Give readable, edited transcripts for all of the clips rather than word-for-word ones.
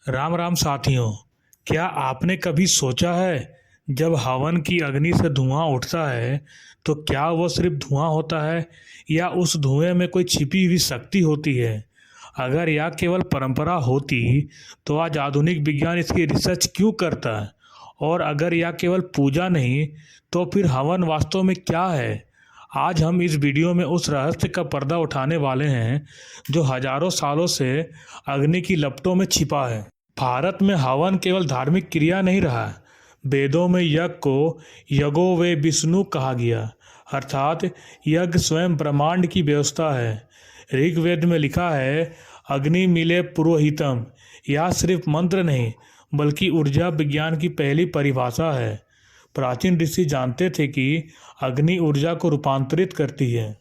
राम राम साथियों। क्या आपने कभी सोचा है, जब हवन की अग्नि से धुआं उठता है तो क्या वो सिर्फ धुआं होता है या उस धुएं में कोई छिपी हुई शक्ति होती है। अगर यह केवल परंपरा होती तो आज आधुनिक विज्ञान इसकी रिसर्च क्यों करता है। और अगर यह केवल पूजा नहीं तो फिर हवन वास्तव में क्या है। आज हम इस वीडियो में उस रहस्य का पर्दा उठाने वाले हैं जो हजारों सालों से अग्नि की लपटों में छिपा है। भारत में हवन केवल धार्मिक क्रिया नहीं रहा। वेदों में यज्ञ को यज्ञो वे विष्णु कहा गया, अर्थात यज्ञ स्वयं ब्रह्मांड की व्यवस्था है। ऋग्वेद में लिखा है, अग्नि मिले पुरोहितम। यह सिर्फ मंत्र नहीं बल्कि ऊर्जा विज्ञान की पहली परिभाषा है। प्राचीन ऋषि जानते थे कि अग्नि ऊर्जा को रूपांतरित करती है।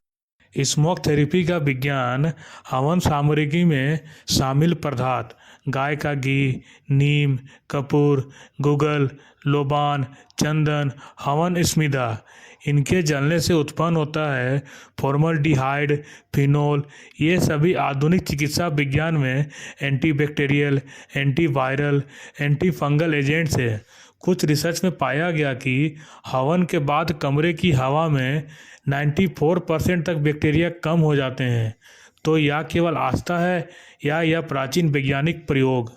स्मोक थेरेपी का विज्ञान हवन सामग्री में शामिल पदार्थ गाय का घी, नीम, कपूर, गुगल, लोबान, चंदन, हवन स्मिदा, इनके जलने से उत्पन्न होता है फॉर्मल्डिहाइड, फिनोल। ये सभी आधुनिक चिकित्सा विज्ञान में antibacterial, antiviral, anti fungal agents है। कुछ रिसर्च में पाया गया कि हवन के बाद कमरे की हवा में 94% तक बैक्टीरिया कम हो जाते हैं। तो यह केवल आस्था है या यह प्राचीन वैज्ञानिक प्रयोग।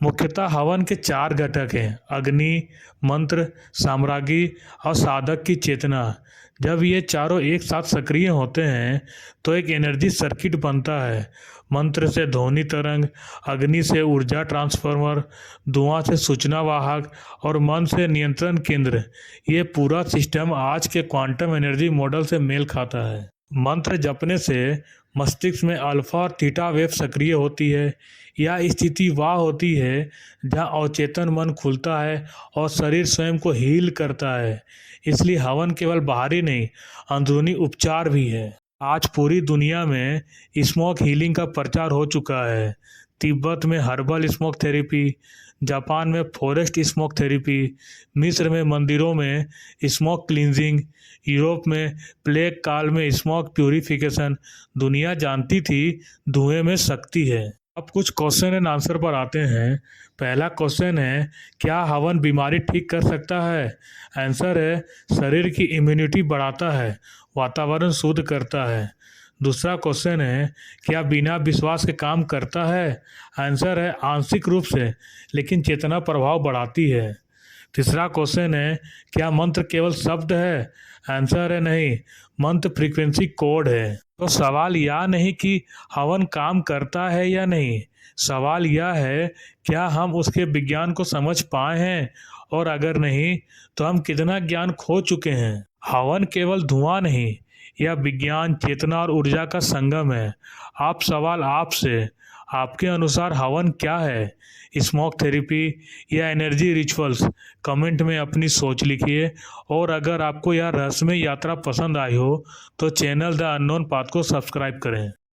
मुख्यतः हवन के 4 घटक हैं: अग्नि, मंत्र, साम्राज्ञी और साधक की चेतना। जब ये चारों एक साथ सक्रिय होते हैं तो एक एनर्जी सर्किट बनता है। मंत्र से ध्वनि तरंग, अग्नि से ऊर्जा ट्रांसफार्मर, धुआं से सूचना वाहक और मन से नियंत्रण केंद्र। ये पूरा सिस्टम आज के क्वांटम एनर्जी मॉडल से मेल खाता है। मंत्र जपने से मस्तिष्क में अल्फा और थीटा वेव सक्रिय होती है। यह स्थिति वह होती है जहाँ अवचेतन मन खुलता है और शरीर स्वयं को हील करता है। इसलिए हवन केवल बाहरी नहीं, अंदरूनी उपचार भी है। आज पूरी दुनिया में स्मोक हीलिंग का प्रचार हो चुका है। तिब्बत में हर्बल स्मोक थेरेपी, जापान में फॉरेस्ट स्मोक थेरेपी, मिस्र में मंदिरों में स्मोक क्लींजिंग, यूरोप में प्लेग काल में स्मोक प्यूरिफिकेशन। दुनिया जानती थी धुएं में शक्ति है। अब कुछ क्वेश्चन एंड आंसर पर आते हैं। पहला क्वेश्चन है, क्या हवन बीमारी ठीक कर सकता है? आंसर है, शरीर की इम्यूनिटी बढ़ाता है, वातावरण शुद्ध करता है। दूसरा क्वेश्चन है, क्या बिना विश्वास के काम करता है? आंसर है, आंशिक रूप से, लेकिन चेतना प्रभाव बढ़ाती है। तीसरा क्वेश्चन है, क्या मंत्र केवल शब्द है? आंसर है, नहीं, मंत्र फ्रीक्वेंसी कोड है। तो सवाल यह नहीं कि हवन काम करता है या नहीं, सवाल यह है, क्या हम उसके विज्ञान को समझ पाए हैं, और अगर नहीं तो हम कितना ज्ञान खो चुके हैं। हवन केवल धुआं नहीं, यह विज्ञान, चेतना और ऊर्जा का संगम है। आप सवाल आपसे, आपके अनुसार हवन क्या है? स्मोक थेरेपी या एनर्जी रिचुअल्स? कमेंट में अपनी सोच लिखिए। और अगर आपको यह रहस्यमय यात्रा पसंद आई हो तो चैनल द अननोन पाथ को सब्सक्राइब करें।